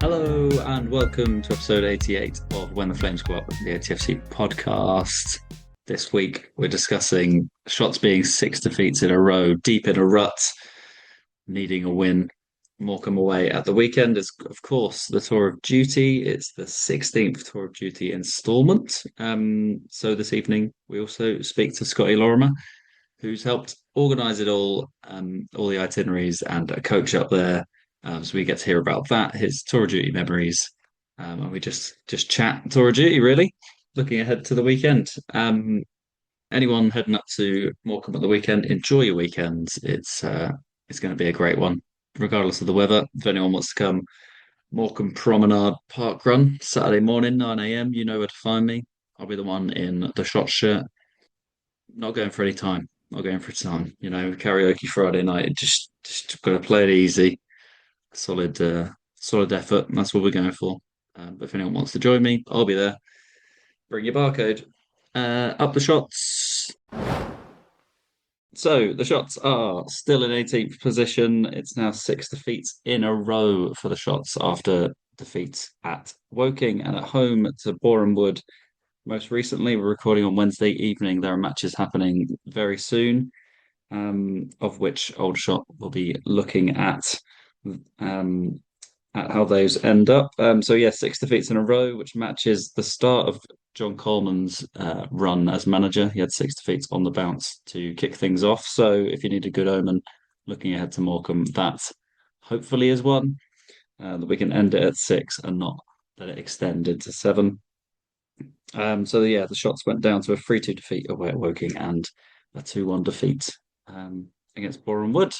Hello and welcome to episode 88 of When the Flames Go Up, the ATFC podcast. This week we're discussing Shots being 6 defeats in a row, deep in a rut, needing a win. Morecambe away at the weekend is, of course, the Tour of Duty. It's the 16th Tour of Duty instalment. So this evening we also speak to Scotty Lorimer, who's helped organise it all the itineraries and a coach up there. So we get to hear about that, his Tour of Duty memories, and we just chat Tour of Duty really, looking ahead to the weekend. Anyone heading up to Morecambe at the weekend, enjoy your weekend. It's going to be a great one, regardless of the weather. If anyone wants to come, Morecambe Promenade Park Run Saturday morning, 9 a.m. You know where to find me. I'll be the one in the shot shirt. Not going for any time. Not going for time. Karaoke Friday night. Just got to play it easy. Solid effort. That's what we're going for. But if anyone wants to join me, I'll be there. Bring your barcode. Up the shots. So the shots are still in 18th position. It's now 6 defeats in a row for the shots after defeats at Woking and at home to Boreham Wood. Most recently, we're recording on Wednesday evening. There are matches happening very soon, of which Aldershot will be looking um, at how those end up. So yeah, 6 defeats in a row, which matches the start of John Coleman's run as manager. He had 6 defeats on the bounce to kick things off. So if you need a good omen, looking ahead to Morecambe, that hopefully is one that we can end it at 6 and not let it extend into 7. So yeah, the shots went down to a 3-2 defeat away at Woking and a 2-1 defeat against Boreham Wood.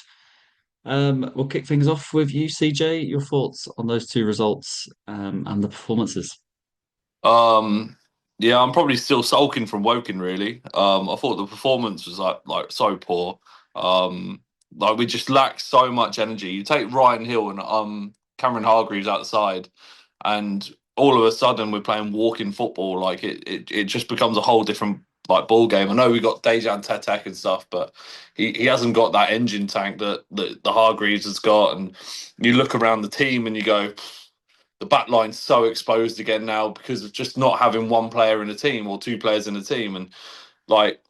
We'll kick things off with you, CJ. Your thoughts on those 2 results and the performances? Um, yeah, I'm probably still sulking from Woking. Really, I thought the performance was like so poor. Like we just lacked so much energy. You take Ryan Hill and Cameron Hargreaves outside, and all of a sudden we're playing walking football. Like it just becomes a whole different like ball game. I know we got Dejan Tetek and stuff, but he hasn't got that engine tank that the Hargreaves has got. And you look around the team and you go, the back line's so exposed again now because of just not having one player in a team or 2 players in a team. And like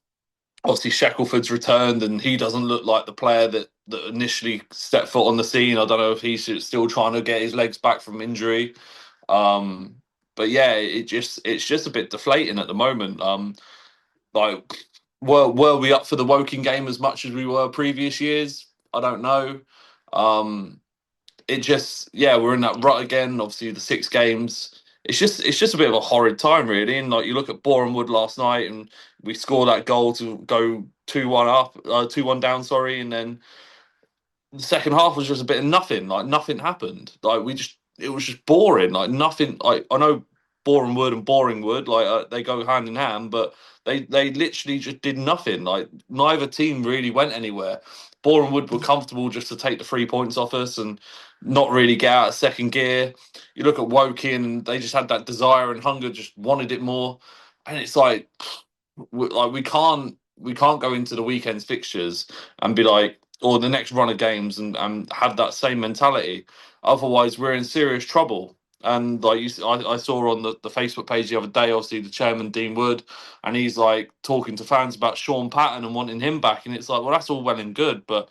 obviously Shackelford's returned and he doesn't look like the player that initially stepped foot on the scene. I don't know if he's still trying to get his legs back from injury. Um, but yeah, it's just a bit deflating at the moment. Like were we up for the Woking game as much as we were previous years? I don't know. Um, it just we're in that rut again. Obviously the 6 games. It's just a bit of a horrid time really. And like you look at Boreham Wood last night and we score that goal to go 2-1 up, 2-1 down, sorry, and then the second half was just a bit of nothing. Like nothing happened. Like it was just boring. Like nothing. Like I know Boreham Wood and Boringwood, like they go hand in hand, but they literally just did nothing. Like neither team really went anywhere. Boreham Wood were comfortable just to take the 3 points off us and not really get out of second gear. You look at Woking, and they just had that desire and hunger, just wanted it more. And it's like we can't go into the weekend's fixtures and be like, or the next run of games and have that same mentality. Otherwise, we're in serious trouble. And like I saw on the Facebook page the other day, obviously the chairman Dean Wood, and he's like talking to fans about Sean Patton and wanting him back, and it's like, well, that's all well and good, but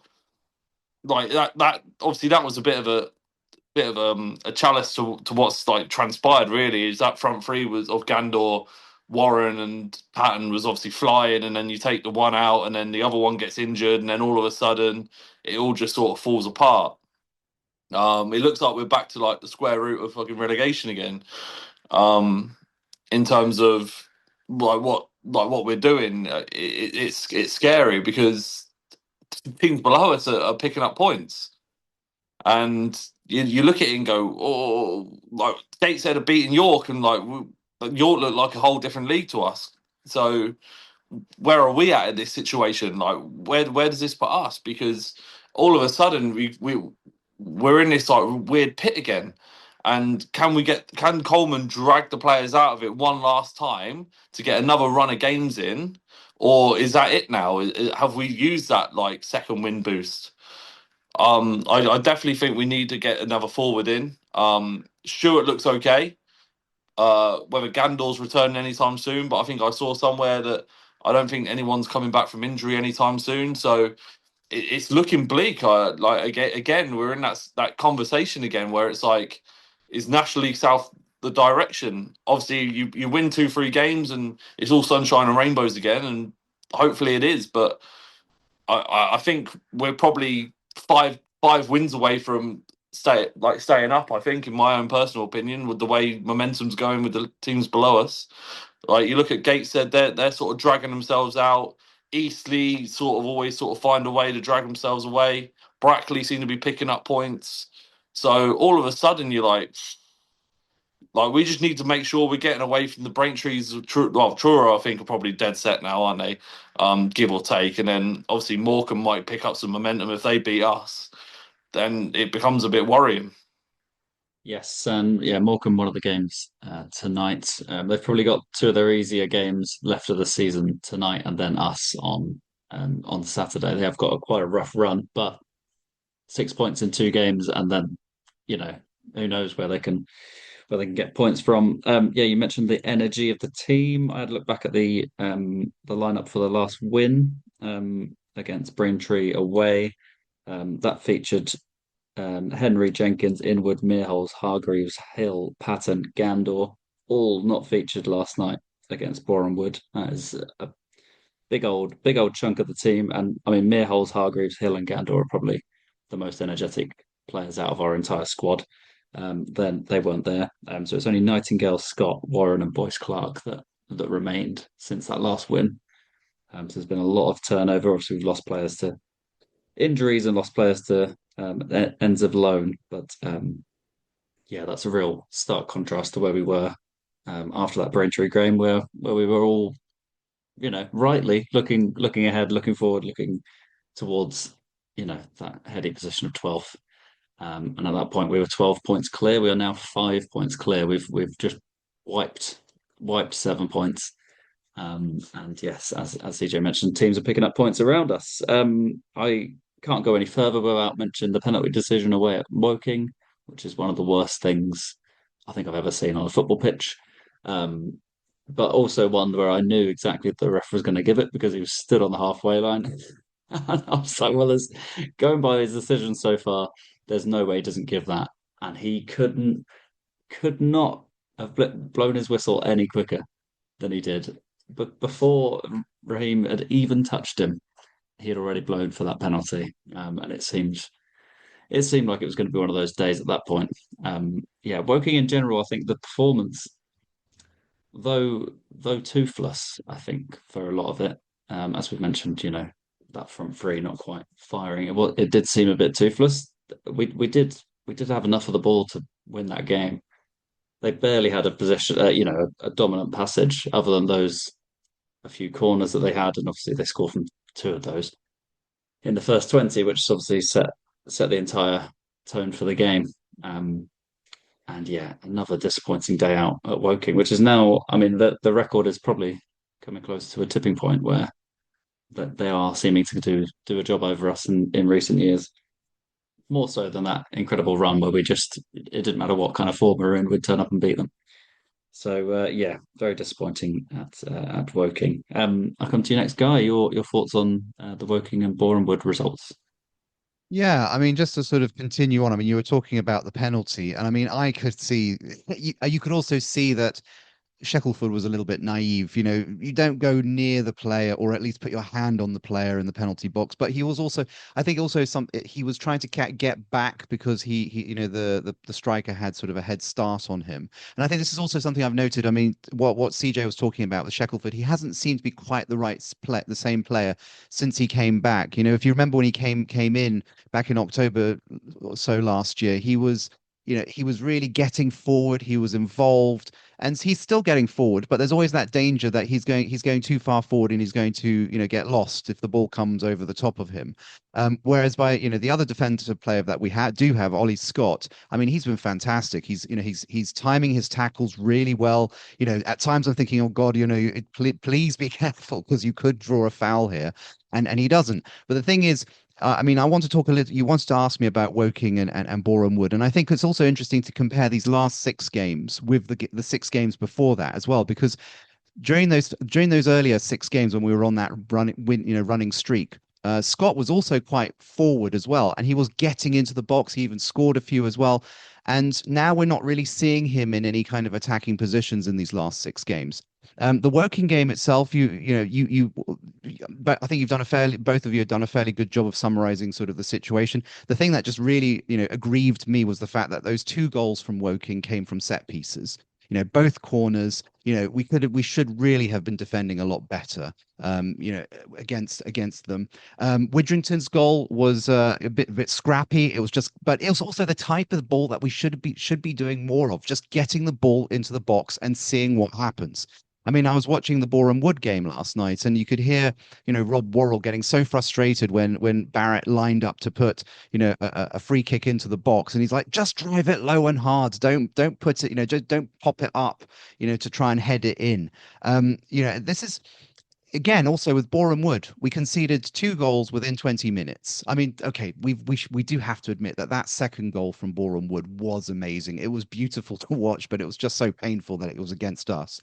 like that obviously that was a bit of a chalice to what's like transpired. Really, is that front three was of Gandor, Warren, and Patton was obviously flying, and then you take the one out, and then the other one gets injured, and then all of a sudden it all just sort of falls apart. It looks like we're back to like the square root of fucking relegation again. In terms of like what we're doing, it's scary because teams below us are picking up points, and you look at it and go, oh, like Gateshead are beating York, and like York look like a whole different league to us. So where are we at in this situation? Like where does this put us? Because all of a sudden we're in this like weird pit again. And can Coleman drag the players out of it one last time to get another run of games in, or is that it now? Have we used that like second win boost? I definitely think we need to get another forward in. Stewart looks okay. Whether Gandor's returning anytime soon, but I think I saw somewhere that I don't think anyone's coming back from injury anytime soon. So it's looking bleak. Like again, we're in that conversation again where it's like, is National League South the direction? Obviously, you win 2-3 games and it's all sunshine and rainbows again, and hopefully it is. But I think we're probably five wins away from staying up. I think, in my own personal opinion, with the way momentum's going with the teams below us. Like, you look at Gateshead, they're sort of dragging themselves out. Eastleigh sort of always sort of find a way to drag themselves away. Brackley seem to be picking up points. So all of a sudden, you're like, we just need to make sure we're getting away from the Braintrees. Well, Truro, I think, are probably dead set now, aren't they? Give or take. And then obviously Morecambe might pick up some momentum if they beat us. Then it becomes a bit worrying. Yes, and yeah, Morecambe one of the games tonight. They've probably got two of their easier games left of the season tonight, and then us on Saturday. They have got quite a rough run, but 6 points in two games, and then you know who knows where they can get points from. Yeah, you mentioned the energy of the team. I had looked back at the lineup for the last win against Braintree away. That featured Henry, Jenkins, Inwood, Mearholes, Hargreaves, Hill, Patton, Gandor, all not featured last night against Boreham Wood. That is a big old chunk of the team. And I mean, Mearholes, Hargreaves, Hill, and Gandor are probably the most energetic players out of our entire squad. Then they weren't there. So it's only Nightingale, Scott, Warren, and Boyce Clark that remained since that last win. So there's been a lot of turnover. Obviously, we've lost players to injuries and lost players to ends of loan. But yeah, that's a real stark contrast to where we were after that Braintree game, where we were all, rightly looking ahead, looking forward, looking towards, that heady position of 12th. And at that point, we were 12 points clear. We are now 5 points clear. We've just wiped 7 points. And yes, as CJ mentioned, teams are picking up points around us. I can't go any further without mentioning the penalty decision away at Woking, which is one of the worst things I think I've ever seen on a football pitch. Um, but also one where I knew exactly the ref was going to give it because he was stood on the halfway line. And I was like, well, there's going by his decisions so far, there's no way he doesn't give that. And he could not have blown his whistle any quicker than he did. But before Raheem had even touched him, he had already blown for that penalty. And it seemed like it was going to be one of those days at that point. Yeah, Woking in general, I think the performance, though toothless, I think for a lot of it, as we mentioned, that front three not quite firing. It did seem a bit toothless. We did have enough of the ball to win that game. They barely had a position, a dominant passage other than those a few corners that they had, and obviously they scored from two of those in the first 20, which obviously set the entire tone for the game. Um, and yeah, another disappointing day out at Woking, which is now, I mean, the record is probably coming close to a tipping point where that they are seeming to do a job over us in recent years. More so than that incredible run where it didn't matter what kind of form we were in, we'd turn up and beat them. So yeah, very disappointing at Woking. I'll come to you next, Guy. Your thoughts on the Woking and Boreham Wood results? Yeah, I mean, just to sort of continue on, I mean, you were talking about the penalty, and I mean, I could see you could also see that Shackelford was a little bit naive. You don't go near the player or at least put your hand on the player in the penalty box. But he was also, I think, also he was trying to get back because the striker had sort of a head start on him. And I think this is also something I've noted. I mean, what CJ was talking about with Shackelford, he hasn't seemed to be quite the same player since he came back. If you remember when he came in back in October or so last year, he was. He was really getting forward. He was involved, and he's still getting forward. But there's always that danger that he's going too far forward, and he's going to get lost if the ball comes over the top of him. Whereas by the other defensive player that we do have, Ollie Scott. I mean, he's been fantastic. He's timing his tackles really well. At times I'm thinking, oh God, please be careful because you could draw a foul here, and he doesn't. But the thing is, I mean, I want to talk a little. You wanted to ask me about Woking and Boreham Wood, and I think it's also interesting to compare these last 6 games with the 6 games before that as well, because during those earlier 6 games when we were on that running streak, Scott was also quite forward as well, and he was getting into the box. He even scored a few as well. And now we're not really seeing him in any kind of attacking positions in these last 6 games. The working game itself, but I think both of you have done a fairly good job of summarizing sort of the situation. The thing that just really, aggrieved me was the fact that those 2 goals from Woking came from set pieces. Both corners. We should really have been defending a lot better. Against them. Widrington's goal was a bit scrappy. But it was also the type of ball that we should be doing more of, just getting the ball into the box and seeing what happens. I mean, I was watching the Boreham Wood game last night, and you could hear, Rob Worrell getting so frustrated when Barrett lined up to put, a free kick into the box, and he's like, just drive it low and hard. Don't put it, just don't pop it up, to try and head it in. This is again also with Boreham Wood. We conceded 2 goals within 20 minutes. I mean, okay, we do have to admit that second goal from Boreham Wood was amazing. It was beautiful to watch, but it was just so painful that it was against us.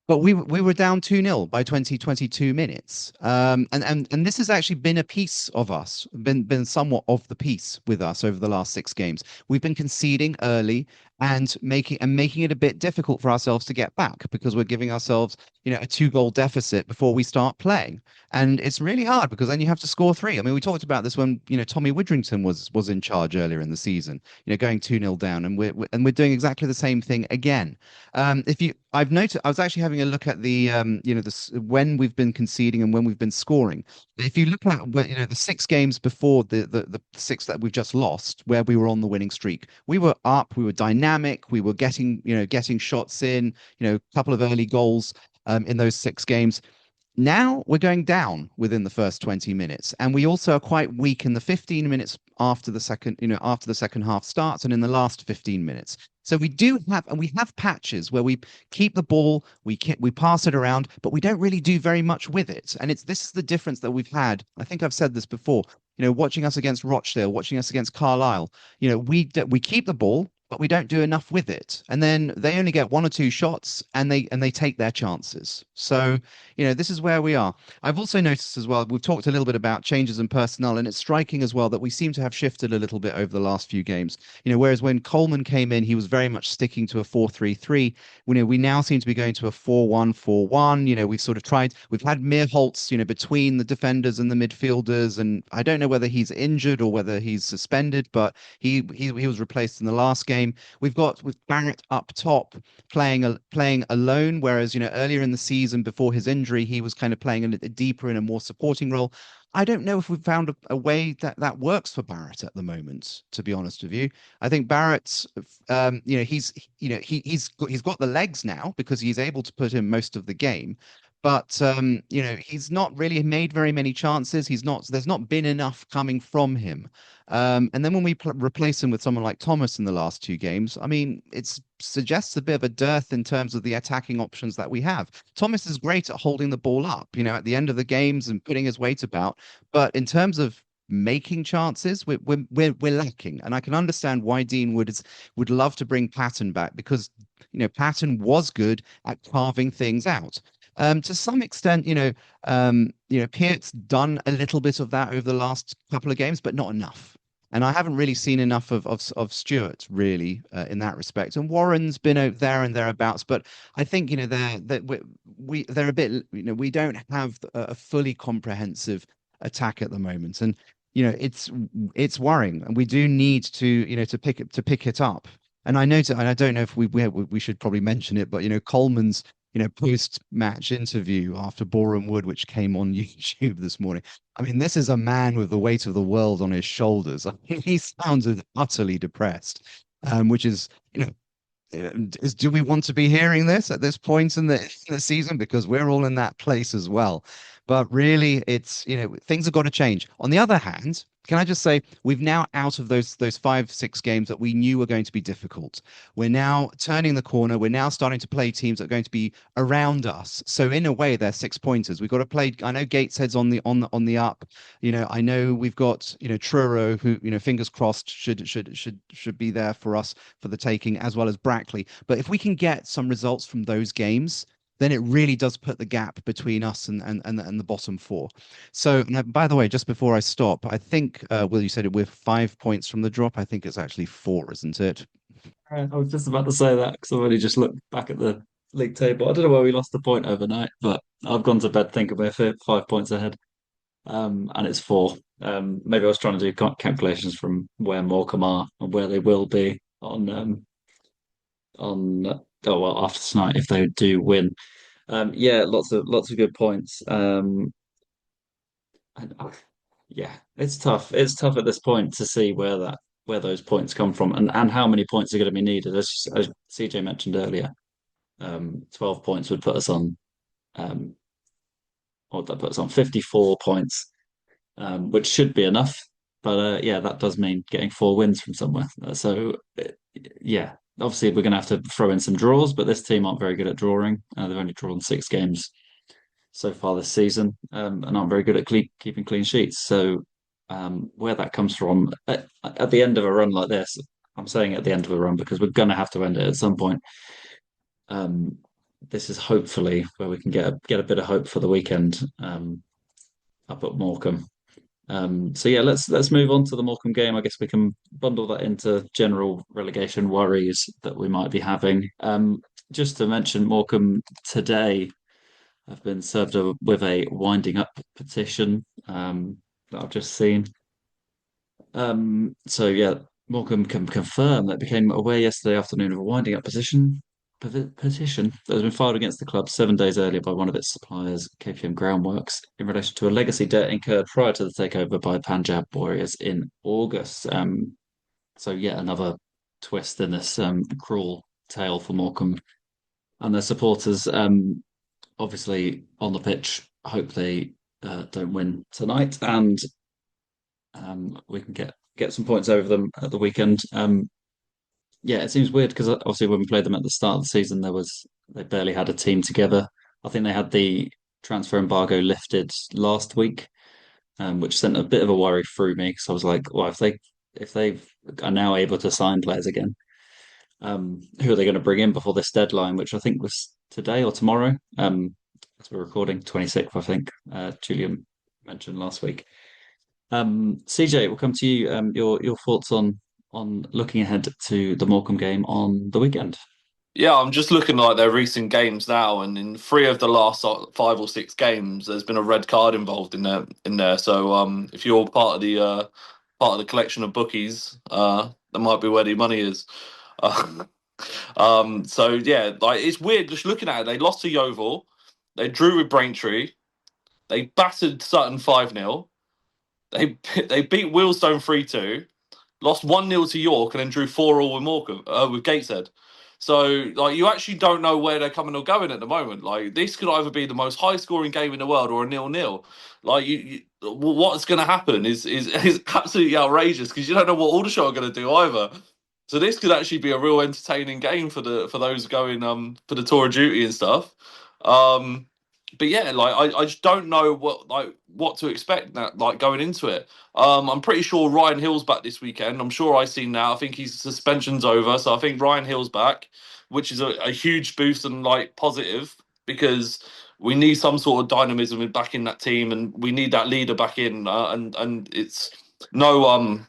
But we were down 2-0 by 22 minutes. And this has actually been a piece of us, been somewhat of the piece with us over the last 6 games. We've been conceding early and making it a bit difficult for ourselves to get back, because we're giving ourselves, a 2-goal deficit before we start playing. And it's really hard, because then you have to score 3. I mean, we talked about this when, Tommy Widrington was in charge earlier in the season, going 2-0 down, and we're doing exactly the same thing again. I've noticed, I was actually having a look at the, when we've been conceding and when we've been scoring. If you look at, the 6 games before the 6 that we've just lost, where we were on the winning streak, we were up, we were dynamic, we were getting shots in, a couple of early goals in those 6 games. Now we're going down within the first 20 minutes, and we also are quite weak in the 15 minutes after the second half starts, and in the last 15 minutes. So we have patches where we keep the ball, we pass it around, but we don't really do very much with it. And this is the difference that we've had. I think I've said this before. Watching us against Rochdale, watching us against Carlisle, we keep the ball, but we don't do enough with it. And then they only get 1 or 2 shots, and they take their chances. So, this is where we are. I've also noticed as well, we've talked a little bit about changes in personnel, and it's striking as well that we seem to have shifted a little bit over the last few games. Whereas when Coleman came in, he was very much sticking to a 4-3-3. We now seem to be going to a 4-1-4-1. We've had Meerholtz, between the defenders and the midfielders, and I don't know whether he's injured or whether he's suspended, but he was replaced in the last game. We've got with Barrett up top playing alone, whereas earlier in the season before his injury he was kind of playing a little deeper in a more supporting role. I don't know if we've found a way that works for Barrett at the moment, to be honest with you. I think Barrett's he's got the legs now because he's able to put in most of the game. But he's not really made very many chances. There's not been enough coming from him. And then when we replace him with someone like Thomas in the last 2 games, I mean, it suggests a bit of a dearth in terms of the attacking options that we have. Thomas is great at holding the ball up, at the end of the games and putting his weight about. But in terms of making chances, we're lacking. And I can understand why Dean would love to bring Patton back, because Patton was good at carving things out. To some extent, Peart's done a little bit of that over the last couple of games, but not enough. And I haven't really seen enough of Stewart really in that respect. And Warren's been out there and thereabouts, but I think they're a bit. We don't have a fully comprehensive attack at the moment, and it's worrying, and we do need to pick it up. And I noticed, and I don't know if we should probably mention it, but Coleman's post-match interview after Boreham Wood, which came on YouTube this morning. I mean, this is a man with the weight of the world on his shoulders. I mean, he sounded utterly depressed, which is, do we want to be hearing this at this point in the season? Because we're all in that place as well. But really, it's, things have got to change. On the other hand, Can I just say we've now out of those 5, 6 games that we knew were going to be difficult. We're now turning the corner. We're now starting to play teams that are going to be around us. So in a way, they're 6 pointers. We've got to play. I know Gateshead's on the up. I know we've got Truro, who fingers crossed should be there for us for the taking, as well as Brackley. But if we can get some results from those games, then it really does put the gap between us and the bottom four. So, now, by the way, just before I stop, I think, Will, you said we're 5 points from the drop. I think it's actually 4, isn't it? I was just about to say that because I've only just looked back at the league table. I don't know where we lost a point overnight, but I've gone to bed thinking we're 5 points ahead. And it's 4. Maybe I was trying to do calculations from where Morecambe are and where they will be on oh well after tonight if they do win. Yeah, lots of good points. And, yeah, it's tough. It's tough at this point to see where those points come from and how many points are going to be needed. As CJ mentioned earlier, 12 points would put us on. What would that put us on? 54 points, which should be enough. But yeah, that does mean getting 4 wins from somewhere. Yeah, obviously we're going to have to throw in some draws, but this team aren't very good at drawing. They've only drawn 6 games so far this season, and aren't very good at keeping clean sheets. So where that comes from at the end of a run like this, I'm saying at the end of a run because we're going to have to end it at some point. This is hopefully where we can get a bit of hope for the weekend up at Morecambe. So yeah, let's move on to the Morecambe game. I guess we can bundle that into general relegation worries that we might be having. Just to mention, Morecambe today have been served with a winding up petition that I've just seen. So yeah, Morecambe can confirm that became aware yesterday afternoon of a winding up petition that has been filed against the club 7 days earlier by one of its suppliers, KPM Groundworks, in relation to a legacy debt incurred prior to the takeover by Punjab Warriors in August. So yet another twist in this cruel tale for Morecambe and their supporters. Obviously, on the pitch, hope they don't win tonight, and we can get some points over them at the weekend. Yeah, it seems weird because obviously when we played them at the start of the season, they barely had a team together. I think they had the transfer embargo lifted last week, which sent a bit of a worry through me because I was like, well, if they are now able to sign players again, who are they going to bring in before this deadline, which I think was today or tomorrow? As we're recording, 26th, I think. Julian mentioned last week. CJ, we'll come to you. Your thoughts on looking ahead to the Morecambe game on the weekend. Yeah, I'm just looking at their recent games now, and in 3 of the last 5 or 6 games, there's been a red card involved in there. So if you're part of the collection of bookies, that might be where the money is. So yeah, it's weird just looking at it. They lost to Yeovil, they drew with Braintree, they battered Sutton 5-0, they beat Wealdstone 3-2, lost 1-0 to York, and then drew 4-4 with Morecambe with Gateshead. So you actually don't know where they're coming or going at the moment. This could either be the most high scoring game in the world or a 0-0. What's going to happen is absolutely outrageous because you don't know what Aldershot are going to do either. So this could actually be a real entertaining game for those going for the tour of duty and stuff. But yeah, I just don't know what to expect now, going into it. I'm pretty sure Ryan Hill's back this weekend. I'm sure I've seen now. I think his suspension's over, so I think Ryan Hill's back, which is a huge boost and positive because we need some sort of dynamism back in that team, and we need that leader back in. And it's no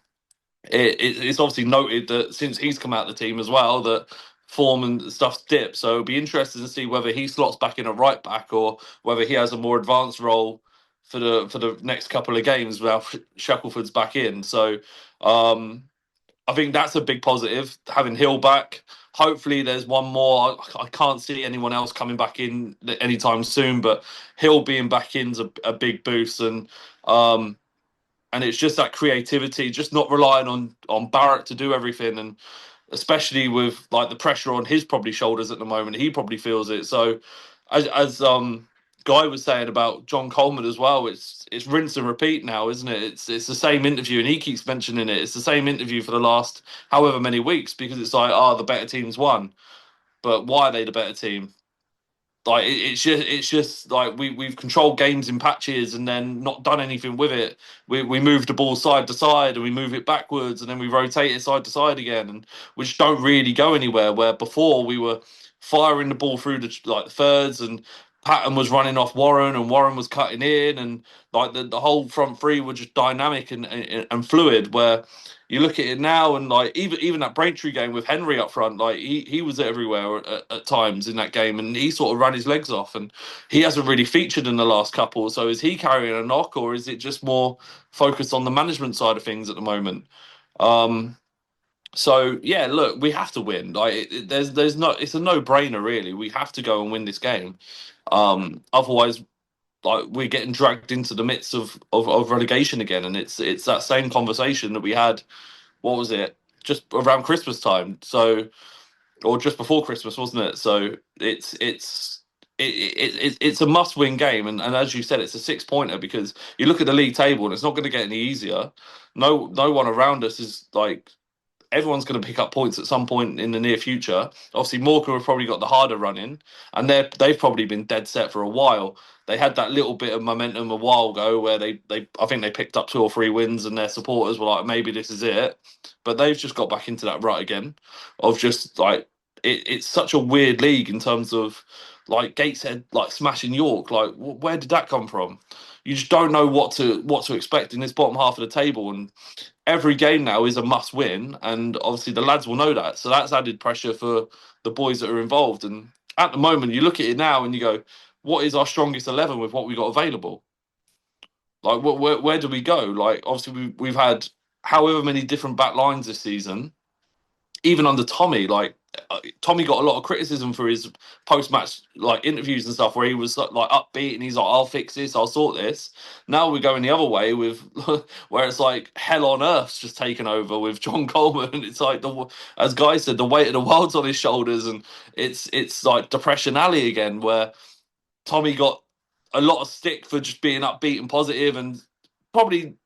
it's obviously noted that since he's come out of the team as well that form and stuff's dipped. So it'll be interesting to see whether he slots back in at right back or whether he has a more advanced role for the next couple of games while Shackelford's back in. So I think that's a big positive, having Hill back. Hopefully there's one more. I can't see anyone else coming back in anytime soon, but Hill being back in's a big boost. And it's just that creativity, just not relying on Barrett to do everything, and especially with the pressure on his probably shoulders at the moment, he probably feels it. So as Guy was saying about John Coleman as well. It's rinse and repeat now, isn't it? It's the same interview, and he keeps mentioning it. It's the same interview for the last however many weeks because it's like, the better team's won, but why are they the better team? Like it's just like we've controlled games in patches and then not done anything with it. We move the ball side to side and we move it backwards and then we rotate it side to side again, and we just don't really go anywhere. Where before we were firing the ball through the thirds, and Patton was running off Warren and Warren was cutting in, and like the whole front three were just dynamic and fluid. Where you look at it now, and like even that Braintree game with Henry up front, like he was everywhere at times in that game, and he sort of ran his legs off, and he hasn't really featured in the last couple. So is he carrying a knock, or is it just more focused on the management side of things at the moment? So yeah, look, we have to win. Like there's no, it's a no brainer really. We have to go and win this game. Otherwise, like we're getting dragged into the midst of relegation again, and it's that same conversation that we had. What was it? Just around Christmas time, so or just before Christmas, wasn't it? So it's a must-win game, and as you said, it's a six-pointer because you look at the league table and it's not going to get any easier. No one around us is like everyone's going to pick up points at some point in the near future. Obviously, Morecambe have probably got the harder running, and they've probably been dead set for a while. They had that little bit of momentum a while ago where they I think they picked up 2 or 3 wins, and their supporters were like, maybe this is it. But they've just got back into that rut again of just like it's such a weird league in terms of like Gateshead like smashing York. Like where did that come from? You just don't know what to expect in this bottom half of the table, and every game now is a must win, and obviously the lads will know that. So that's added pressure for the boys that are involved. And at the moment, you look at it now and you go, what is our strongest 11 with what we got available? Like, where do we go? Like, obviously, we've had however many different back lines this season, even under Tommy, like Tommy got a lot of criticism for his post-match like interviews and stuff, where he was like upbeat and he's like, "I'll fix this, I'll sort this." Now we're going the other way with where it's like hell on earth's just taken over with John Coleman. It's like as Guy said, the weight of the world's on his shoulders, and it's like Depression Alley again, where Tommy got a lot of stick for just being upbeat and positive, and probably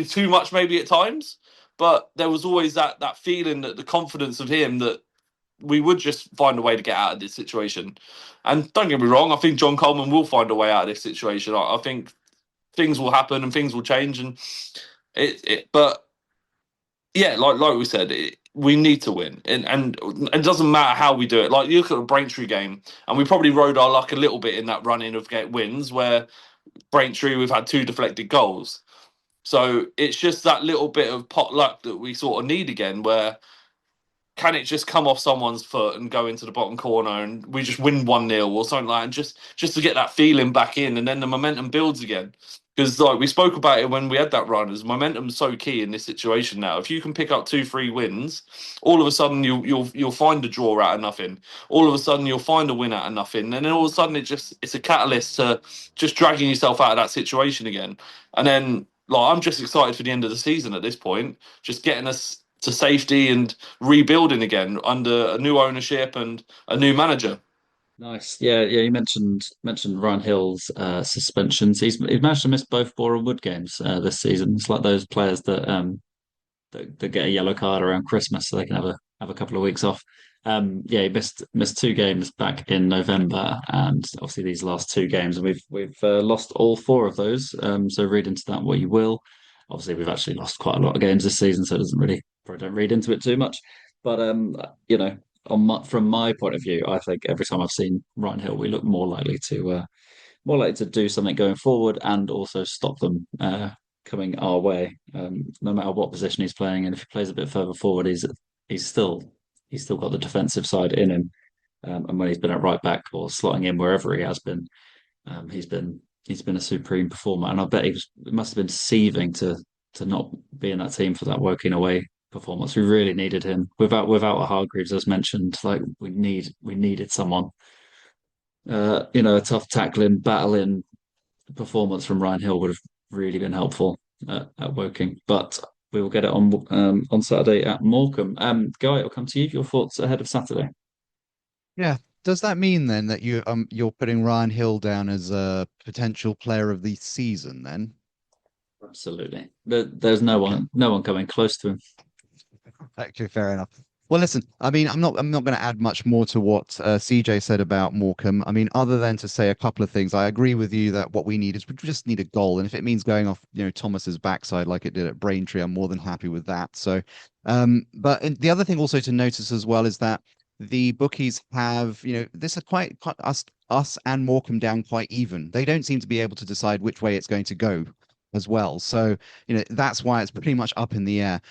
too much maybe at times. But there was always that feeling that the confidence of him that we would just find a way to get out of this situation. And don't get me wrong, I think John Coleman will find a way out of this situation. I think things will happen and things will change, and but yeah, like we said, we need to win, and it doesn't matter how we do it. Like you look at the Braintree game, and we probably rode our luck a little bit in that run-in of get wins, where Braintree we've had 2 deflected goals. So it's just that little bit of pot luck that we sort of need again, where can it just come off someone's foot and go into the bottom corner and we just win 1-0 or something like that, and just to get that feeling back in, and then the momentum builds again. Because like we spoke about it when we had that run, as momentum's so key in this situation now. If you can pick up 2-3 wins, all of a sudden you'll find a draw out of nothing. All of a sudden you'll find a win out of nothing, and then all of a sudden it's a catalyst to just dragging yourself out of that situation again. And then like I'm just excited for the end of the season at this point, just getting us to safety and rebuilding again under a new ownership and a new manager. Nice. Yeah, yeah. You mentioned Ryan Hill's suspensions. He's managed to miss both Borough and Wood games this season. It's like those players that get a yellow card around Christmas, so they can have a couple of weeks off. Yeah, he missed 2 games back in November, and obviously these last 2 games, and we've lost all 4 of those. So read into that what you will. Obviously, we've actually lost quite a lot of games this season, so it doesn't really probably don't read into it too much. But you know, from my point of view, I think every time I've seen Ryan Hill, we look more likely to do something going forward and also stop them coming our way, no matter what position he's playing. And if he plays a bit further forward, he's still got the defensive side in him. And when he's been at right back or slotting in wherever he has been, he's been a supreme performer. And I bet it must have been seething to not be in that team for that Woking away performance. We really needed him. Without a Hargreaves, as mentioned, like we needed someone. A tough tackling, battling performance from Ryan Hill would have really been helpful at Woking. But we will get it on Saturday at Morecambe. Guy, it'll come to you. Your thoughts ahead of Saturday? Yeah, does that mean then that you're putting Ryan Hill down as a potential player of the season then? Absolutely. There's Okay. no one coming close to him. Okay, fair enough. Well, listen, I mean, I'm not going to add much more to what CJ said about Morecambe. I mean, other than to say a couple of things, I agree with you that what we need is we just need a goal, and if it means going off, Thomas's backside like it did at Braintree, I'm more than happy with that. So, the other thing also to notice as well is that the bookies have, this are quite us and Morecambe down quite even. They don't seem to be able to decide which way it's going to go as well. So, that's why it's pretty much up in the air.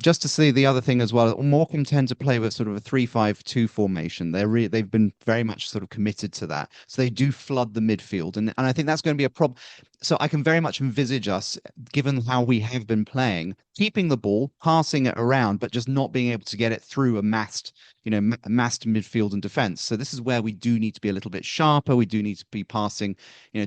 Just to see the other thing as well, Morecambe tend to play with sort of a 3-5-2 formation. They've been very much sort of committed to that. So they do flood the midfield. And I think that's going to be a problem. So I can very much envisage us, given how we have been playing, keeping the ball, passing it around, but just not being able to get it through a massed midfield and defense. So this is where we do need to be a little bit sharper. We do need to be passing,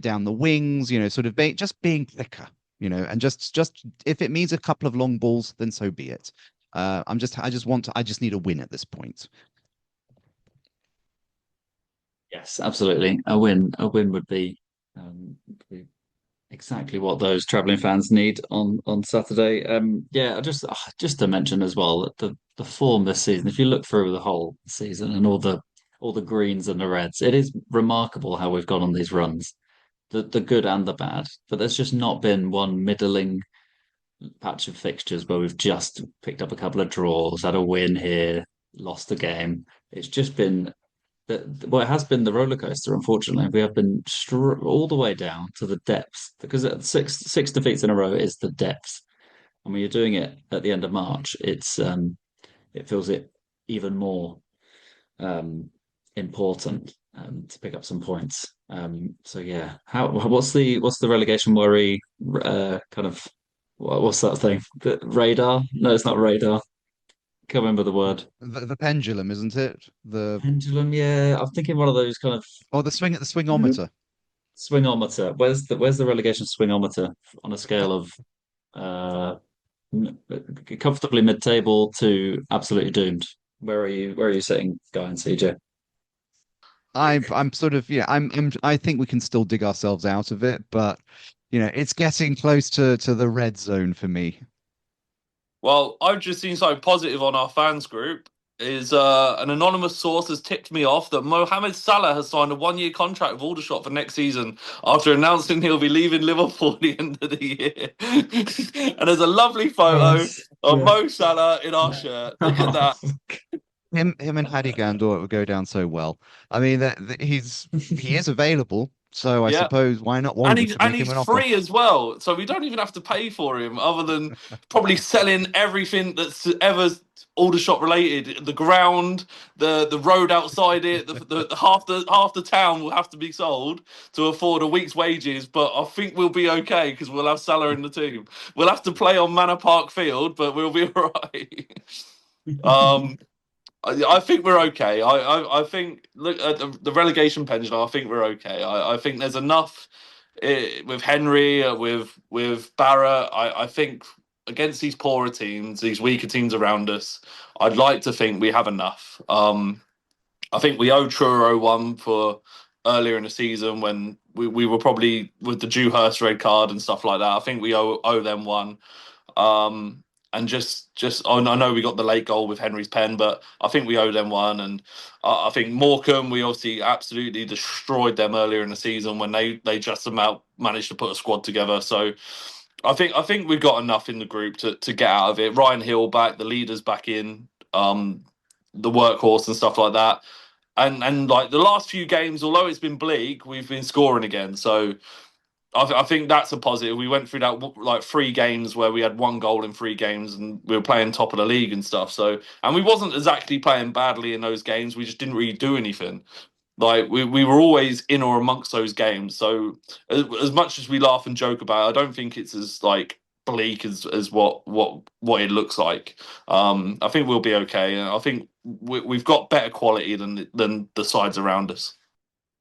down the wings, sort of just being quicker, and just if it means a couple of long balls, then so be it. I just need a win at this point. Yes, absolutely. A win would be exactly what those travelling fans need on Saturday. Yeah, just to mention as well that the form this season, if you look through the whole season and all the greens and the reds, it is remarkable how we've gone on these runs, the good and the bad. But there's just not been one middling patch of fixtures where we've just picked up a couple of draws, had a win here, lost a game. It's just been well, it has been the roller coaster. Unfortunately, we have been all the way down to the depths because at six defeats in a row is the depths. And when you're doing it at the end of March, it feels it even more um, important to pick up some points. So yeah, how what's the relegation worry? Kind of what's that thing? The radar? No, it's not radar. Can't remember the word. The pendulum, isn't it? Pendulum. Yeah, I'm thinking one of those kind of The swingometer. swingometer. Where's the relegation swingometer on a scale of uh comfortably mid-table to absolutely doomed? Where are you sitting, Guy and CJ? I'm sort of yeah. I think we can still dig ourselves out of it, but it's getting close to the red zone for me. Well, I've just seen something positive on our fans group. Is an anonymous source has tipped me off that Mohamed Salah has signed a 1 year contract with Aldershot for next season after announcing he'll be leaving Liverpool at the end of the year. And there's a lovely photo Yes. of Yeah. Mo Salah in our shirt. Look at that. Him and Hadi Gandor would go down so well. I mean, he is available, so I Yeah. suppose why And don't we he's make him an offer? free as well, so we don't even have to pay for him, other than probably selling everything that's ever Aldershot related. The ground, the road outside it, the half the town will have to be sold to afford a week's wages. But I think we'll be okay because we'll have Salah in the team. We'll have to play on Manor Park Field, but we'll be alright. um, I think we're okay. I think look at the relegation pendulum. I think we're okay. I think there's enough with Henry, with Barrett. I think against these poorer teams, these weaker teams around us, I'd like to think we have enough. I think we owe Truro one for earlier in the season when we were probably with the Dewhurst red card and stuff like that. I think we owe them one. Um, and just oh, I know we got the late goal with Henry's pen, but I think we owe them one. And I think Morecambe, we obviously absolutely destroyed them earlier in the season when they just about managed to put a squad together. So I think we've got enough in the group to get out of it. Ryan Hill back, the leaders back in, the workhorse and stuff like that. And like the last few games, although it's been bleak, we've been scoring again. So I think that's a positive. We went through that like 3 games where we had 1 goal in 3 games, and we were playing top of the league and stuff. So, and we wasn't exactly playing badly in those games. We just didn't really do anything. Like we were always in or amongst those games. So, as much as we laugh and joke about it, I don't think it's as like bleak as what it looks like. I think we'll be okay, and I think we've got better quality than the sides around us.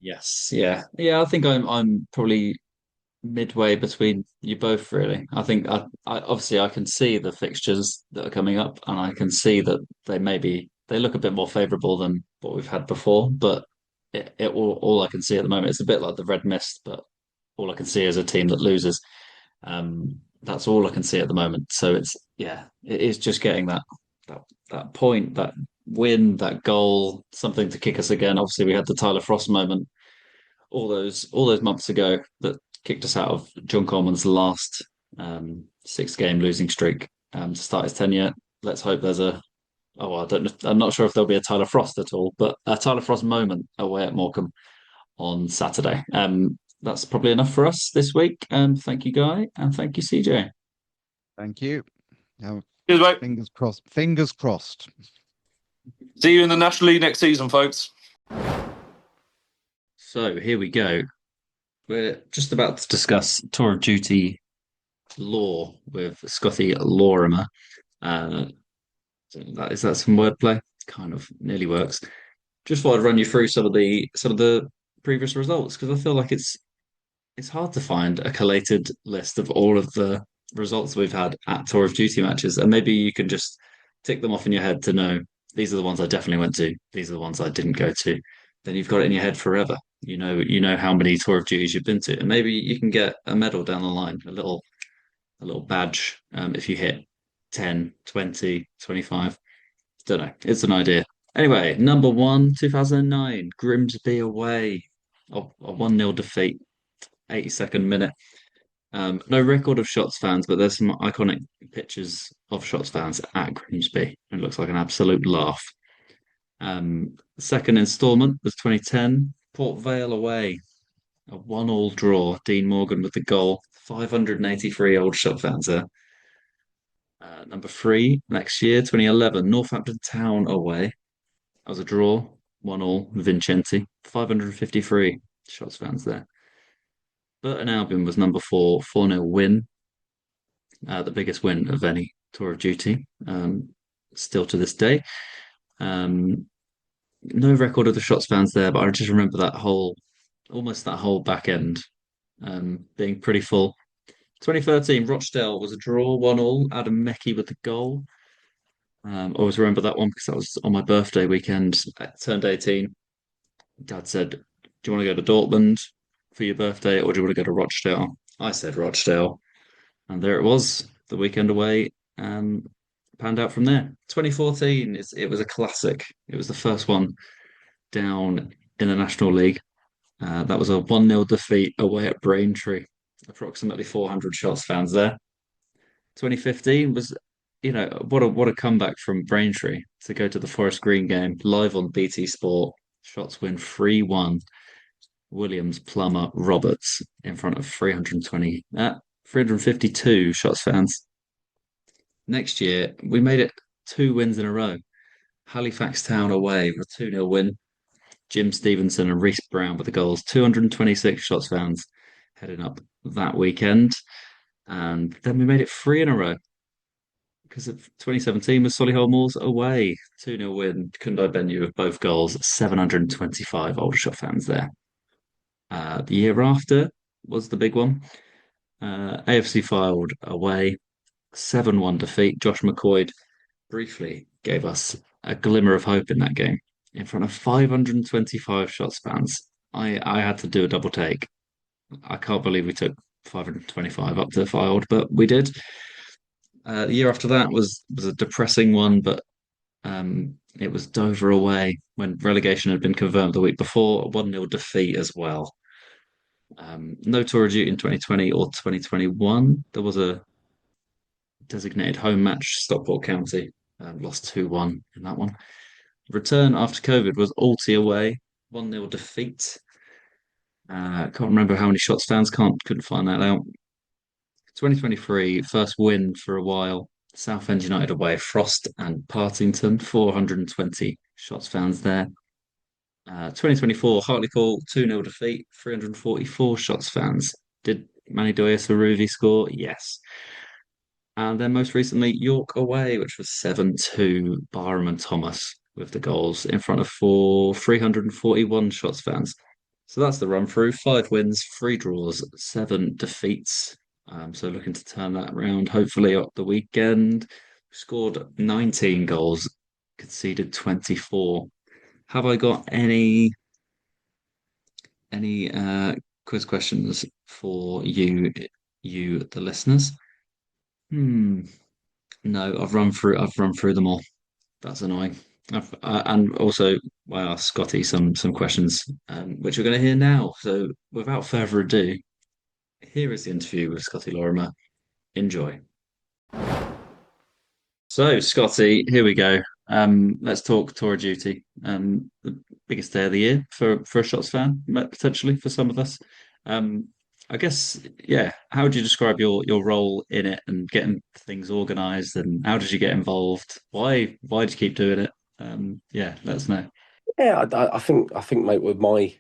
Yes, yeah, yeah. I think I'm probably midway between you both, really. I think I obviously I can see the fixtures that are coming up, and I can see that they look a bit more favourable than what we've had before. But all I can see at the moment. It's a bit like the red mist, but all I can see is a team that loses. That's all I can see at the moment. So it is just getting that that point, that win, that goal, something to kick us again. Obviously, we had the Tyler Frost moment all those months ago that kicked us out of John Coleman's last 6 game losing streak to start his tenure. Let's hope there's a I don't know. I'm not sure if there'll be a Tyler Frost at all, but a Tyler Frost moment away at Morecambe on Saturday. That's probably enough for us this week. Thank you, Guy, and thank you, CJ. Thank you. Now, Cheers, mate. fingers crossed. Fingers crossed. See you in the National League next season, folks. So here we go. We're just about to discuss Tour of Duty law with Scotty Lorimer. Is that some wordplay? Kind of nearly works. Just thought I'd run you through some of the previous results because I feel like it's hard to find a collated list of all of the results we've had at Tour of Duty matches, and maybe you can just tick them off in your head to know these are the ones I definitely went to, these are the ones I didn't go to. Then you've got it in your head forever. You know how many Tour of Duties you've been to, and maybe you can get a medal down the line, a little badge if you hit 10, 20, 25. Don't know. It's an idea. Anyway, number one, 2009, Grimsby away. A 1-0 defeat, 82nd minute. No record of Shots fans, but there's some iconic pictures of Shots fans at Grimsby. It looks like an absolute laugh. Second instalment was 2010, Port Vale away. A 1-1 draw. Dean Morgan with the goal. 583 old Shot fans there. Number three, next year, 2011, Northampton Town away. That was a draw, 1-1, Vincenti, 553 Shots fans there. Burton Albion was number four, 4-0 win, the biggest win of any Tour of Duty, still to this day. No record of the Shots fans there, but I just remember almost that whole back end being pretty full. 2013, Rochdale was a draw, 1-1, Adam Meckie with the goal. Always remember that one because that was on my birthday weekend. I turned 18. Dad said, "Do you want to go to Dortmund for your birthday or do you want to go to Rochdale?" I said Rochdale. And there it was, the weekend away, and panned out from there. 2014, it was a classic. It was the first one down in the National League. That was a 1-0 defeat away at Braintree. Approximately 400 Shots fans there. 2015 was, what a comeback from Braintree to go to the Forest Green game live on BT Sport. Shots win 3-1. Williams, Plummer, Roberts in front of 352 Shots fans. Next year, we made it 2 wins in a row. Halifax Town away with a 2-0 win. Jim Stevenson and Reese Brown with the goals. 226 Shots fans heading up that weekend. And then we made it 3 in a row because of 2017 was Solihull Moors away. 2-0 win. Kundai Benyu with both goals. 725 Aldershot fans there. The year after was the big one. AFC Fylde away. 7-1 defeat. Josh McCoy briefly gave us a glimmer of hope in that game in front of 525 Shots fans. I had to do a double take. I can't believe we took 525 up to Fylde, but we did. The year after that was a depressing one, but it was Dover away when relegation had been confirmed the week before. A 1-0 defeat as well. No Tour of Duty in 2020 or 2021. There was a designated home match, Stockport County. Lost 2-1 in that one. Return after COVID was Alty away. 1-0 defeat. Can't remember how many Shots fans. Couldn't find that out. 2023, first win for a while. Southend United away, Frost and Partington, 420 Shots fans there. 2024, Hartlepool, 2-0 defeat, 344 Shots fans. Did Manny Doya score? Yes. And then most recently, York away, which was 7-2, Barham and Thomas with the goals in front of 341 Shots fans. So that's the run through. 5 wins, 3 draws, 7 defeats. So looking to turn that around, hopefully, up the weekend. Scored 19 goals, conceded 24. Have I got any any quiz questions for the listeners? Hmm. No, I've run through them all. That's annoying. And also, I asked Scotty some questions, which we're going to hear now. So, without further ado, here is the interview with Scotty Lorimer. Enjoy. So, Scotty, here we go. Let's talk tour of duty. The biggest day of the year for a Shots fan, potentially for some of us. Um, I guess, yeah. How would you describe your role in it and getting things organised? And how did you get involved? Why did you keep doing it? Yeah, let us know. Yeah, I think, mate, with my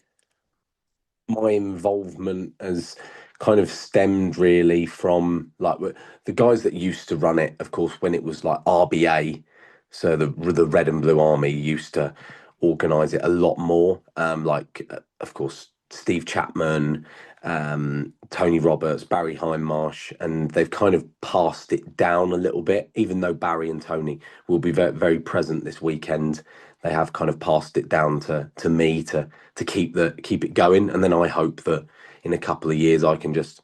involvement has kind of stemmed really from like the guys that used to run it. Of course, when it was like RBA, so the Red and Blue Army used to organise it a lot more. Of course, Steve Chapman, Tony Roberts, Barry Hindmarsh, and they've kind of passed it down a little bit. Even though Barry and Tony will be very, very present this weekend, they have kind of passed it down to me to keep it going. And then I hope that in a couple of years I can just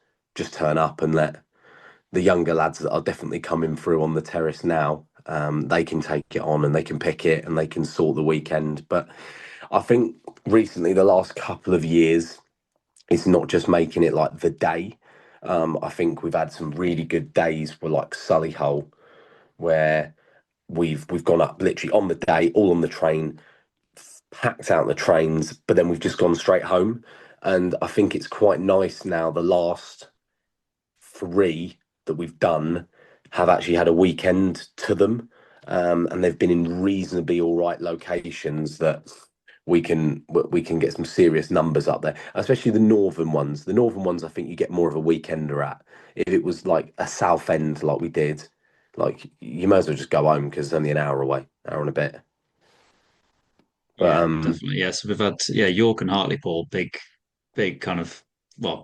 turn up and let the younger lads that are definitely coming through on the terrace now, they can take it on and they can pick it and they can sort the weekend. But I think recently, the last couple of years, it's not just making it like the day. I think we've had some really good days for like Sullyhole, where we've gone up literally on the day, all on the train, packed out the trains, but then we've just gone straight home. And I think it's quite nice now. The last three that we've done have actually had a weekend to them, and they've been in reasonably all right locations that we can get some serious numbers up there, especially the northern ones. The northern ones, I think you get more of a weekender at. If it was like a south end like we did, like you might as well just go home because it's only an hour away, hour and a bit. But Yeah, definitely. Yes, we've had York and Hartlepool, big kind of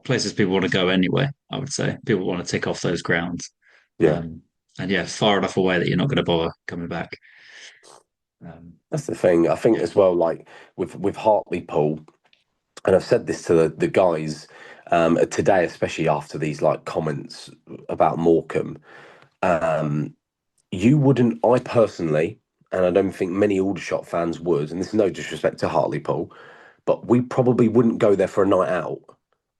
places people want to go anyway. I would say people want to tick off those grounds. yeah, Um, and yeah, far enough away that you're not going to bother coming back. that's the thing. I think Yeah, as well, like with Hartlepool, and I've said this to the guys today, especially after these like comments about Morecambe. Um, you wouldn't, I personally, and I don't think many Aldershot fans would, and this is no disrespect to Hartlepool, but we probably wouldn't go there for a night out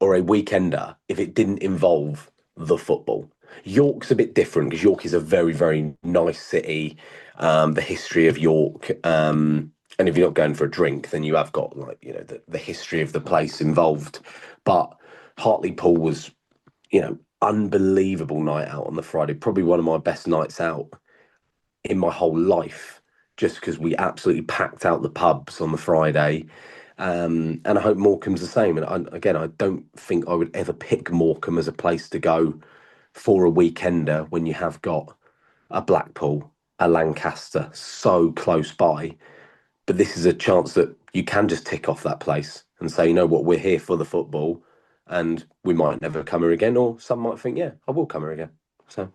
or a weekender if it didn't involve the football. York's a bit different because York is a very, very nice city. The history of York, and if you're not going for a drink, then you have got like the history of the place involved. But Hartlepool was unbelievable night out on the Friday, probably one of my best nights out in my whole life, just because we absolutely packed out the pubs on the Friday. And I hope Morecambe's the same. And again, I don't think I would ever pick Morecambe as a place to go for a weekender when you have got a Blackpool, a Lancaster so close by. But this is a chance that you can just tick off that place and say, you know what, we're here for the football, and we might never come here again. Or some might think, yeah, I will come here again. So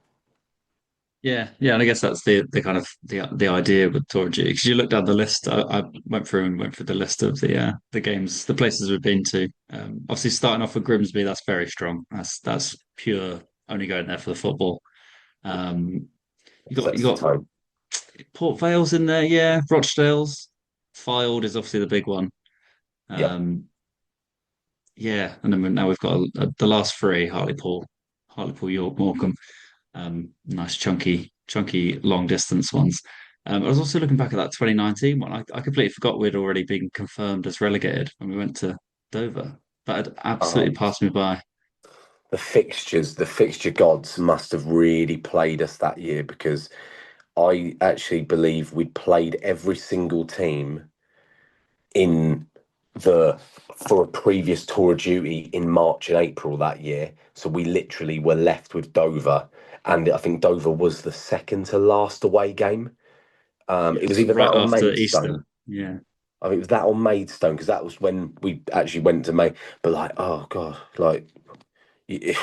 yeah, and I guess that's the kind of the idea with Tour of Duty because you look down the list. I went through the list of the games, the places we've been to. Obviously, starting off with Grimsby, that's very strong. That's pure only going there for the football. Um, you sets the got tone. Port Vale's in there, yeah. Rochdale's, Fylde is obviously the big one. Yep. Yeah, and then now we've got the last three: Hartlepool, York, Morecambe. Nice chunky long distance ones. I was also looking back at that 2019 one. I completely forgot we'd already been confirmed as relegated when we went to Dover. That had absolutely Um, passed me by. the fixture gods must have really played us that year because I actually believe we played every single team in the for a previous tour of duty in March and April that year. So we literally were left with Dover, and I think Dover was the second to last away game. Yeah, It was so either right that or after Easter. Maidstone. Yeah, I mean, it was that or Maidstone because that was when we actually went to May. But like, oh god, like it,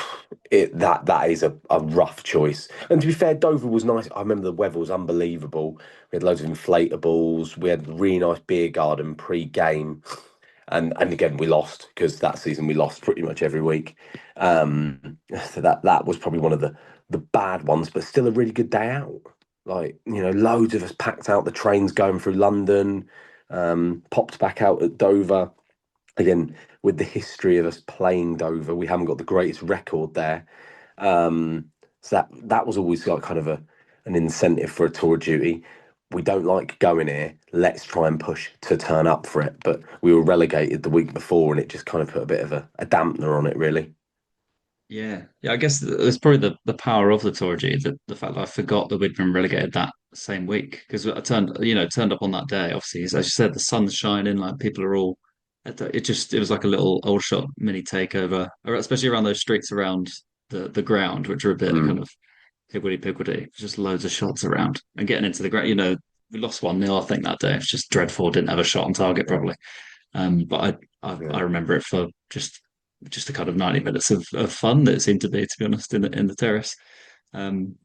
that is a rough choice. And to be fair, Dover was nice. I remember the weather was unbelievable. We had loads of inflatables. We had a really nice beer garden pre-game. and again we lost because that season we lost pretty much every week. So that was probably one of the bad ones, but still a really good day out. Like, loads of us packed out the trains going through London, popped back out at Dover. Again, with the history of us playing Dover, we haven't got the greatest record there. So that was always like kind of an incentive for a tour of duty. We don't like going here. Let's try and push to turn up for it. But we were relegated the week before, and it just kind of put a bit of a dampener on it, really. Yeah, yeah. I guess it's probably the power of the Tour G, the fact that I forgot that we'd been relegated that same week because I turned up on that day. Obviously, as you said, the sun's shining, like people are all. It was like a little old shot mini takeover, or especially around those streets around the ground, which are a bit kind Mm. of higgledy-piggledy. Just loads of shots around and getting into the ground. We lost 1-0, I think, that day. It's just dreadful. Didn't have a shot on target probably. But I Yeah. remember it for just a kind of 90 minutes of fun that it seemed to be honest, in the terrace. Um,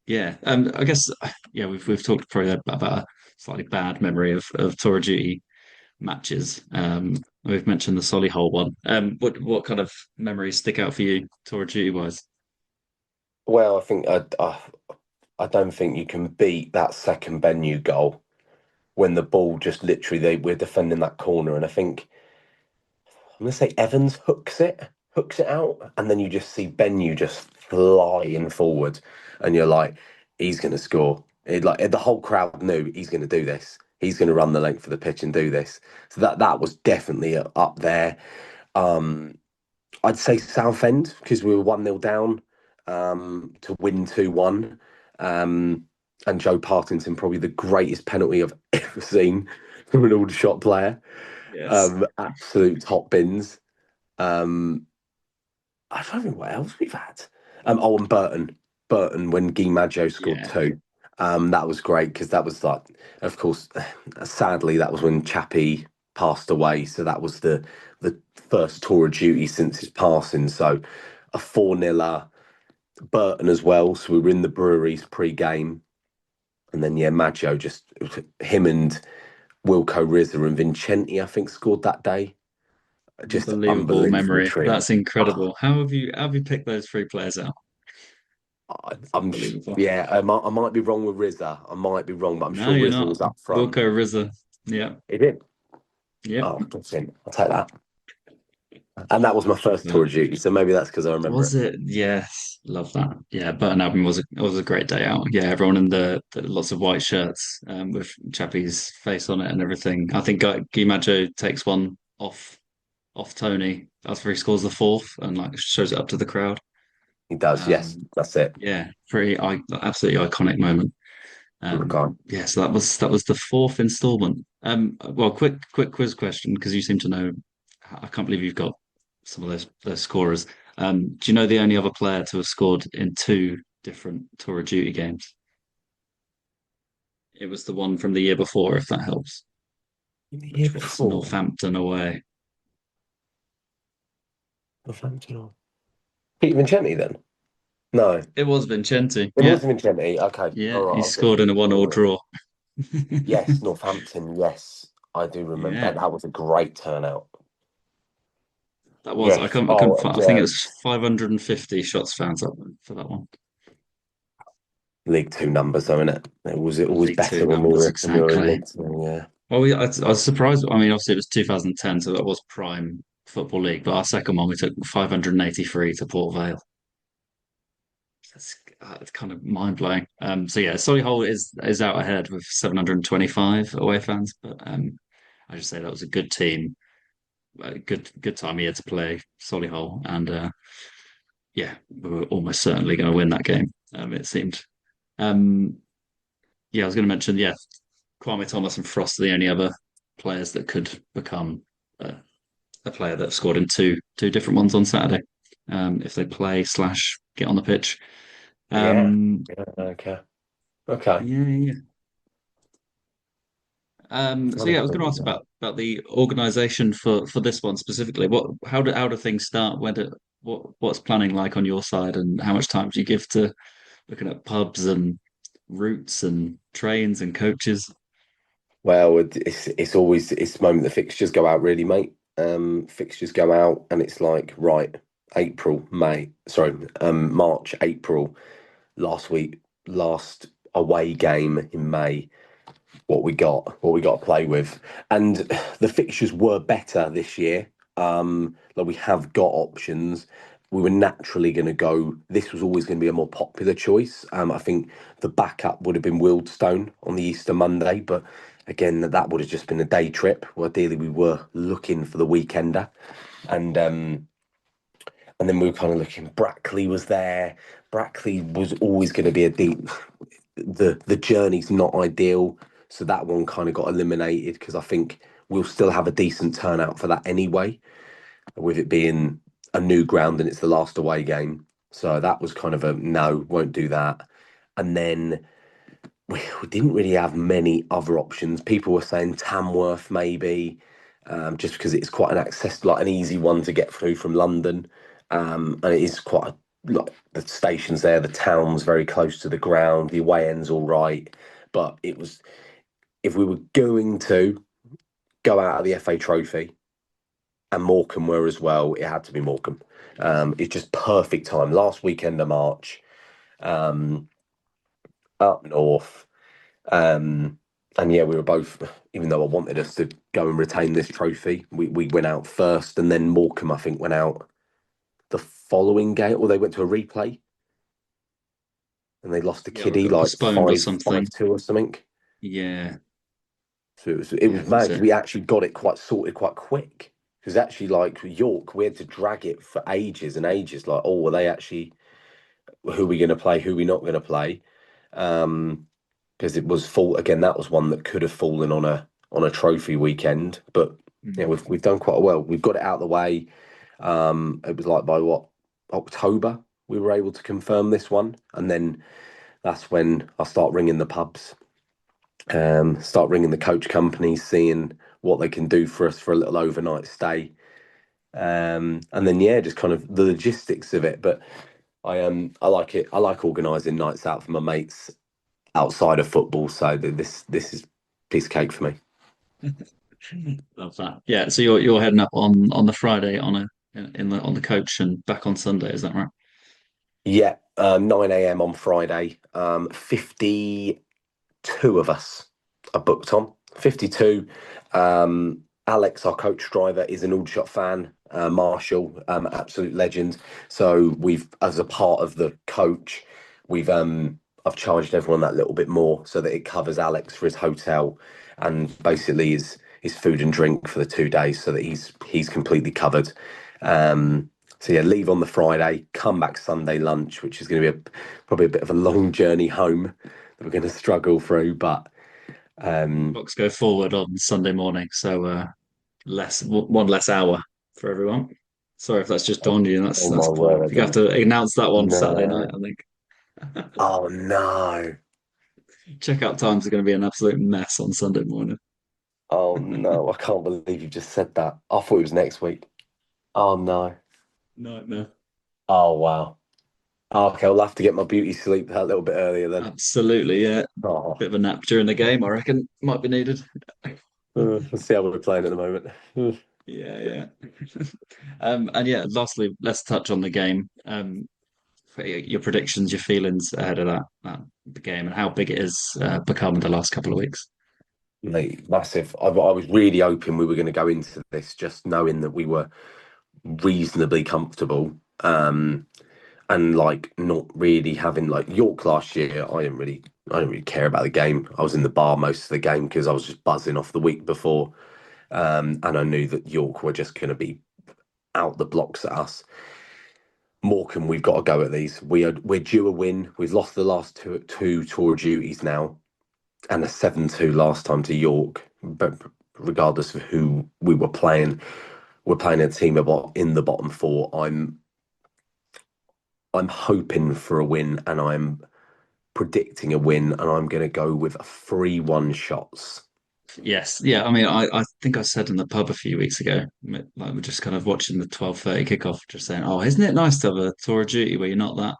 yeah, I guess yeah, we've talked probably about a slightly bad memory of Tour of Duty matches. We've mentioned the Solihull one. What kind of memories stick out for you, Tour of Duty wise? Well, I think I don't think you can beat that second Benue goal when the ball just literally we're defending that corner, and I think I'm gonna say Evans hooks it out, and then you just see Benyu just flying forward, and you're like, he's gonna score. The whole crowd knew he's gonna do this. He's gonna run the length of the pitch and do this. So that was definitely up there. Um, I'd say Southend because we were 1-0 down to win 2-1. And Joe Partington, probably the greatest penalty I've ever seen from an old shot player. Yes. Absolute top bins. Um, I don't know what else we've had. And Burton when Guy Maggio scored Yeah. two. That was great because that was like, of course, sadly that was when Chappie passed away. So that was the first tour of duty since his passing. So a 4-0 Burton as well. So we were in the breweries pre-game, and then Maggio just him and Wilco Rizza and Vincenti, I think, scored that day. Just Unbelievable unbelievable memory. trio. That's incredible. How have you picked those three players out? It's unbelievable. Yeah, I might be wrong with Rizza. I might be wrong, but I'm No, sure you're Rizza not. was up front. Wilco Rizza. Yeah. He did. Yep. Oh, brilliant. I'll take that. And that was my first tour of duty, so maybe that's because I remember Was it. it? Yes, love that. Yeah, Burton Albion was a great day out. Yeah, everyone in the lots of white shirts with Chappie's face on it and everything. I think Guy Maggio takes one off Tony. That's where he scores the fourth and like shows it up to the crowd. He does. Yes, Um, that's it. yeah, absolutely iconic moment. What a guy. Yeah, so that was the fourth installment. Well, quick quiz question because you seem to know. I can't believe you've got some of those scorers. Do you know the only other player to have scored in two different Tour of Duty games? It was the one from the year before, if that helps, The year which was before, Northampton away. Northampton. Peter Vincenti then? No, It was Vincenti. it Yeah, was Vincenti. Okay, yeah, all right. he I'll get scored in a one-all it. draw. Yes, Northampton. Yes, I do remember. Yeah, That was a great turnout. that was. Yes. I couldn't. Oh, I think it was 550 shots fans up for that one. League Two numbers, though, innit? It was League Two better numbers, when we were in exactly. League Two. Yeah. Well, I was surprised. I mean, obviously it was 2010, so that was prime football league. But our second one, we took 583 to Port Vale. It's kind of mind blowing. So yeah, Solihull is out ahead with 725 away fans, but I just say that was a good team, a good time of year to play Solihull, and yeah, we were almost certainly going to win that game. It seemed. Um, yeah, I was going to mention, yeah, Kwame Thomas and Frost are the only other players that could become a player that scored in two different ones on Saturday, if they play slash get on the pitch. Yeah. Um, Yeah. Okay. Okay. yeah, yeah. So Trying yeah, to I was going to think ask now. about the organisation for this one specifically. How do things start? What's planning like on your side, and how much time do you give to looking at pubs and routes and trains and coaches? Well, it's the moment the fixtures go out, really, mate. Fixtures go out, and it's like right, March, April. Last week, last away game in May. What we got to play with, and the fixtures were better this year. Like we have got options. We were naturally going to go. This was always going to be a more popular choice. I think the backup would have been Wildstone on the Easter Monday, but again, that would have just been a day trip. Well, ideally, we were looking for the weekender, and then we were kind of looking. Brackley was there. Brackley was always going to be a deep. The journey's not ideal, so that one kind of got eliminated because I think we'll still have a decent turnout for that anyway, with it being a new ground and it's the last away game. So that was kind of a no, won't do that. And then we didn't really have many other options. People were saying Tamworth maybe, just because it's quite an accessible, like an easy one to get through from London, and it is quite like the station's there, the town's very close to the ground, the away end's all right, but it was if we were going to go out of the FA Trophy, and Morecambe were as well, it had to be Morecambe. It's just perfect time. Last weekend of March, um, up north. And yeah, we were both, even though I wanted us to go and retain this trophy, we went out first, and then Morecambe, I think, went out the following game, or they went to a replay, and they lost to Yeah, we Kiddie got like postponed or 5 something. 5-2 or something. Yeah, So it yeah, was that's mad. it. We actually got it quite sorted quite quick. Because actually, like York, we had to drag it for ages and ages. Like, oh, were they actually who are we going to play? Who are we not going to play? Because it was full again. That was one that could have fallen on a trophy weekend. But yeah, Mm. we've done quite well. We've got it out of the way. It was like by what October we were able to confirm this one, and then that's when I start ringing the pubs, start ringing the coach companies, seeing what they can do for us for a little overnight stay, and then yeah, just kind of the logistics of it. But I like it. I like organising nights out for my mates outside of football. So this is a piece of cake for me. Love that. Yeah, so you're heading up on the Friday on a in the on the coach and back on Sunday, is that right? Yeah, 9 a.m. on Friday. 52 of us are booked on. 52. Alex, our coach driver, is an Aldershot fan. Marshall, absolute legend. So we've, as a part of the coach, we've I've charged everyone that little bit more so that it covers Alex for his hotel and basically his food and drink for the 2 days, so that he's completely covered. So yeah, leave on the Friday, come back Sunday lunch, which is going to be probably a bit of a long journey home that we're going to struggle through, but Clocks go forward on Sunday morning, so one less hour for everyone. Sorry if that's just dawned on you. oh That's my poor. word, You have to announce that one Saturday night, no, I think. oh no, Checkout times are going to be an absolute mess on Sunday morning. oh no, I can't believe you just said that. I thought it was next week. Oh no, Nightmare. oh wow. Okay, I'll have to get my beauty sleep a little bit earlier then. Absolutely, yeah. Oh, Bit of a nap during the game, I reckon, might be needed. let's see how we're playing at the moment. Yeah, yeah. And yeah, lastly, let's touch on the game. For your predictions, your feelings ahead of that the game, and how big it has become in the last couple of weeks. Mate, massive. I was really hoping we were going to go into this just knowing that we were reasonably comfortable, and like not really having like York last year. I didn't really care about the game. I was in the bar most of the game because I was just buzzing off the week before, and I knew that York were just going to be out the blocks at us. Morecambe, we've got to go at these. We're due a win. We've lost the last two tour duties now, and a 7-2 last time to York. But regardless of who we were playing, we're playing a team about in the bottom four. I'm hoping for a win, and I'm predicting a win, and I'm going to go with a 3-1 shots. Yes, yeah. I mean, I think I said in the pub a few weeks ago, like we're just kind of watching the 12:30 kickoff, just saying, "Oh, isn't it nice to have a tour of duty where you're not that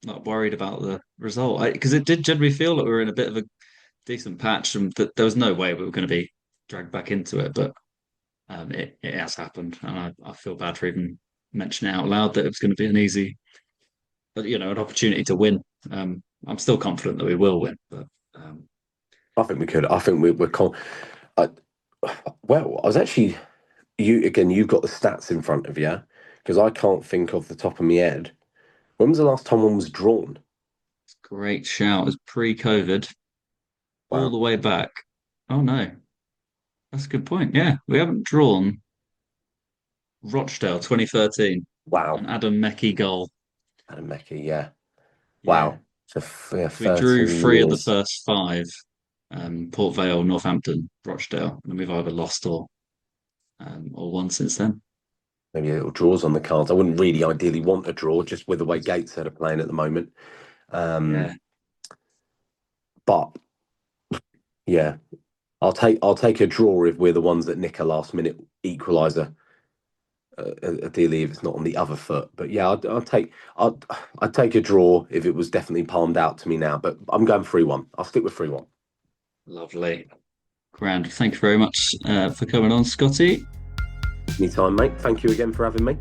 not worried about the result?" Because it did generally feel like we were in a bit of a decent patch, and there was no way we were going to be dragged back into it, but it has happened, and I feel bad for even mentioning out loud that it was going to be an easy, but an opportunity to win. I'm still confident that we will win, but I think we could. I think we're well, I was actually you've got the stats in front of you because I can't think off the top of my head. When was the last time one was drawn? great shout. It was pre-COVID, all Wow. the way back. Oh no, that's a good point. Yeah, we haven't drawn Rochdale 2013, Wow. an Adam Meckie goal. Adam Meckie, yeah. Yeah. Wow. So yeah, We drew 13 three of the years. first five, Port Vale, Northampton, Rochdale, and we've either lost or won since then. Maybe little draws on the cards. I wouldn't really ideally want a draw just with the way Gateshead are playing at the moment. Yeah, But yeah, I'll take a draw if we're the ones that nick a last minute equaliser. Ideally, if it's not on the other foot, but yeah, I'd take a draw if it was definitely palmed out to me now. But I'm going 3-1. I'll stick with 3-1. lovely. Grand. Thank you very much for coming on, Scotty. Anytime, mate. Thank you again for having me.